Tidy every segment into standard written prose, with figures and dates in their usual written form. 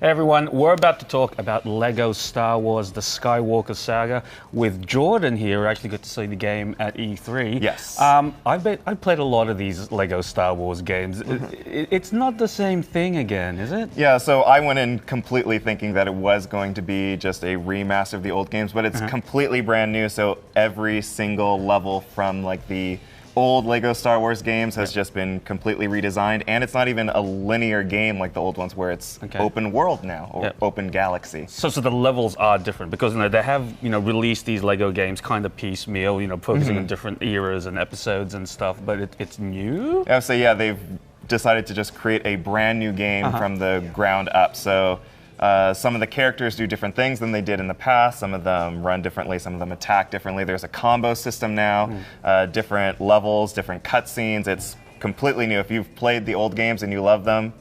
Hey everyone, we're about to talk about Lego Star Wars, the Skywalker Saga with Jordan here. We actually got to see the game at E3. Yes. I played a lot of these Lego Star Wars games. It's not the same thing again, is it? Yeah, so I went in completely thinking that it was going to be just a remaster of the old games, but it's completely brand new, so every single level from like the old Lego Star Wars games has just been completely redesigned, and it's not even a linear game like the old ones where it's open world now, or open galaxy. So the levels are different because they have released these Lego games kind of piecemeal, focusing on different eras and episodes and stuff, but it's new? Yeah, so yeah, they've decided to just create a brand new game from the ground up. So some of the characters do different things than they did in the past. Some of them run differently, some of them attack differently. There's a combo system now, different levels, different cutscenes. It's completely new. If you've played the old games and you love them,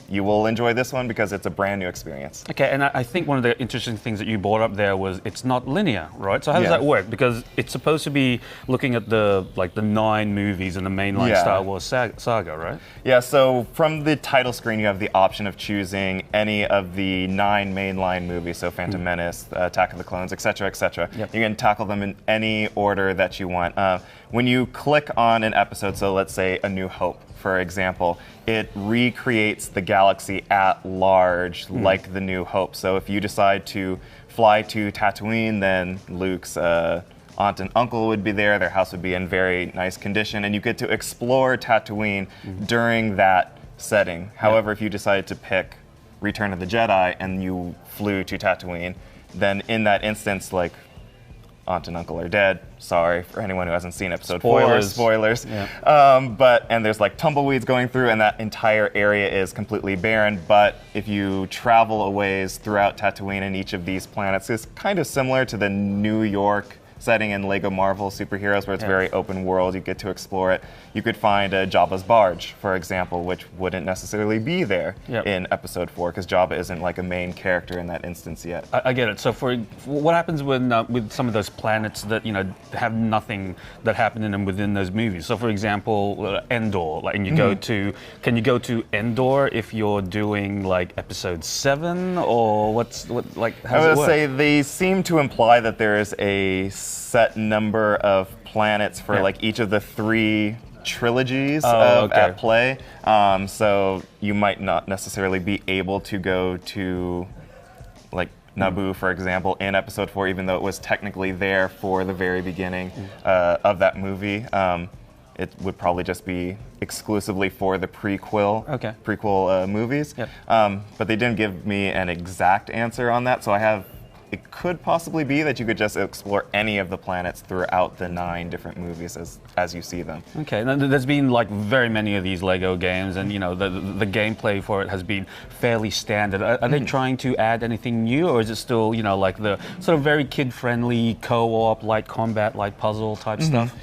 you will enjoy this one because it's a brand new experience. Okay, and I think one of the interesting things that you brought up there was it's not linear, right? So how does that work? Because it's supposed to be looking at the 9 movies in the mainline Star Wars saga, right? Yeah, so from the title screen you have the option of choosing any of the 9 mainline movies, so Phantom Menace, Attack of the Clones, etc., etc. You can tackle them in any order that you want. When you click on an episode, so let's say A New Hope, for example, it recreates the galaxy at large like the New Hope. So if you decide to fly to Tatooine, then Luke's aunt and uncle would be there, their house would be in very nice condition, and you get to explore Tatooine during that setting. However, if you decided to pick Return of the Jedi and you flew to Tatooine, then in that instance, like, aunt and uncle are dead. Sorry for anyone who hasn't seen episode 4. Spoilers. And there's like tumbleweeds going through, and that entire area is completely barren. But if you travel a ways throughout Tatooine and each of these planets, it's kind of similar to the New York setting in Lego Marvel Superheroes, where it's very open world. You get to explore it. You could find Jabba's barge, for example, which wouldn't necessarily be there in episode 4 because Jabba isn't like a main character in that instance yet. I get it. So for what happens when with some of those planets that have nothing that happened in them within those movies? So for example, Endor, and you go to, can you go to Endor if you're doing like episode 7, or how does it work? I would say they seem to imply that there is a set number of planets for like each of the 3 trilogies at play. So you might not necessarily be able to go to like Naboo, for example, in episode 4, even though it was technically there for the very beginning of that movie. It would probably just be exclusively for the prequel movies. But they didn't give me an exact answer on that, so it could possibly be that you could just explore any of the planets throughout the 9 different movies as you see them. Okay, now there's been like very many of these Lego games, and the gameplay for it has been fairly standard. Are they trying to add anything new, or is it still like the sort of very kid-friendly co-op, light combat, light puzzle type stuff?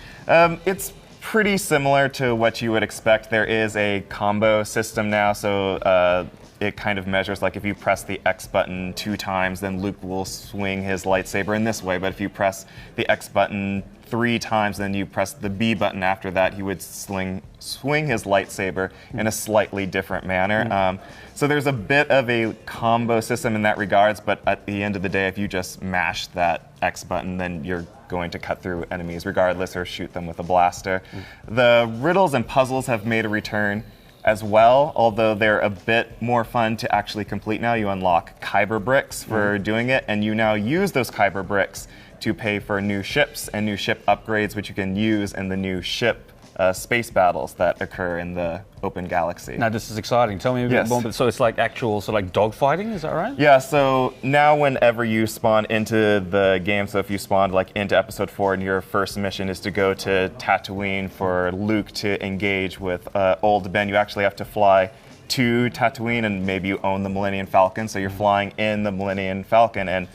It's pretty similar to what you would expect. There is a combo system now, so it kind of measures, like if you press the X button 2 times, then Luke will swing his lightsaber in this way. But if you press the X button 3 times, then you press the B button after that, he would swing his lightsaber in a slightly different manner. So there's a bit of a combo system in that regards, but at the end of the day, if you just mash that X button, then you're going to cut through enemies regardless, or shoot them with a blaster. The riddles and puzzles have made a return as well, although they're a bit more fun to actually complete now. You unlock Kyber bricks for doing it, and you now use those Kyber bricks to pay for new ships and new ship upgrades, which you can use in the new ship space battles that occur in the open galaxy. Now this is exciting. Tell me a bit more. So it's like actual, dogfighting, is that right? Yeah, so now whenever you spawn into the game, so if you spawned like into episode 4 and your first mission is to go to Tatooine for Luke to engage with old Ben, you actually have to fly to Tatooine, and maybe you own the Millennium Falcon, so you're flying in the Millennium Falcon, and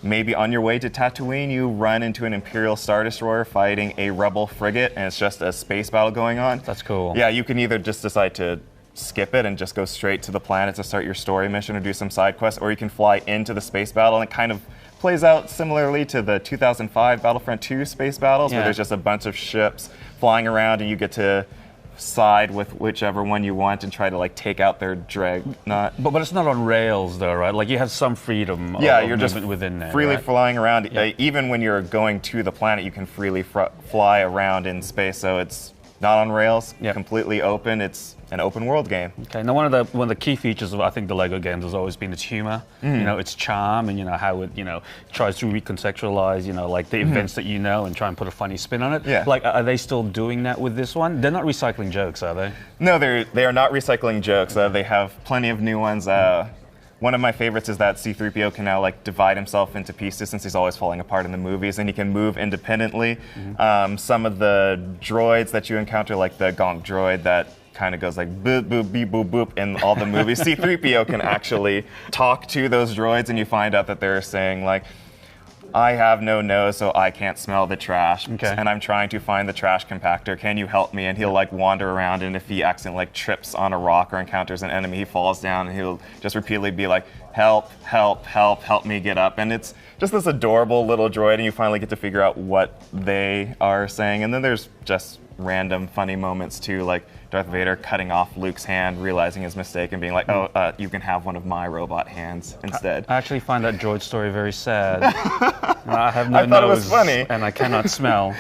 maybe on your way to Tatooine, you run into an Imperial Star Destroyer fighting a Rebel frigate, and it's just a space battle going on. That's cool. Yeah, you can either just decide to skip it and just go straight to the planet to start your story mission or do some side quests, or you can fly into the space battle, and it kind of plays out similarly to the 2005 Battlefront 2 space battles, where there's just a bunch of ships flying around, and you get to side with whichever one you want and try to like take out their dreadnought. But it's not on rails though, right? Like you have some freedom. Yeah, of you're just within there, freely right? flying around. Yeah. Even when you're going to the planet, you can freely fly around in space. So it's not on rails, Yeah. completely open. It's an open world game. Okay. Now, one of the key features of I think the Lego games has always been its humor. You know, its charm, and how it tries to recontextualize like the events that and try and put a funny spin on it. Yeah. Like, are they still doing that with this one? They're not recycling jokes, are they? No, they are not recycling jokes. They have plenty of new ones. One of my favorites is that C-3PO can now like divide himself into pieces since he's always falling apart in the movies, and he can move independently. Some of the droids that you encounter, like the Gonk droid that kind of goes like boop, boop, beep, boop, boop in all the movies, C-3PO can actually talk to those droids, and you find out that they're saying like, I have no nose, so I can't smell the trash. Okay. And I'm trying to find the trash compactor. Can you help me? And he'll like wander around, and if he accidentally like trips on a rock or encounters an enemy, he falls down, and he'll just repeatedly be like, help, help, help, help me get up. And it's just this adorable little droid, and you finally get to figure out what they are saying. And then there's just random funny moments too, like Darth Vader cutting off Luke's hand, realizing his mistake, and being like, oh, you can have one of my robot hands instead. I actually find that droid story very sad. I have no I thought nose, it was funny. and I cannot smell,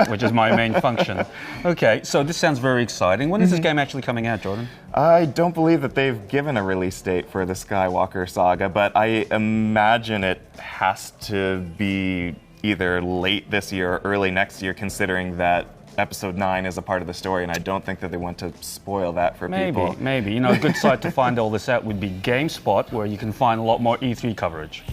which is my main function. Okay, so this sounds very exciting. When is this game actually coming out, Jordan? I don't believe that they've given a release date for the Skywalker saga, but I imagine it has to be either late this year or early next year, considering that Episode 9 is a part of the story, and I don't think that they want to spoil that for people. Maybe. A good site to find all this out would be GameSpot, where you can find a lot more E3 coverage.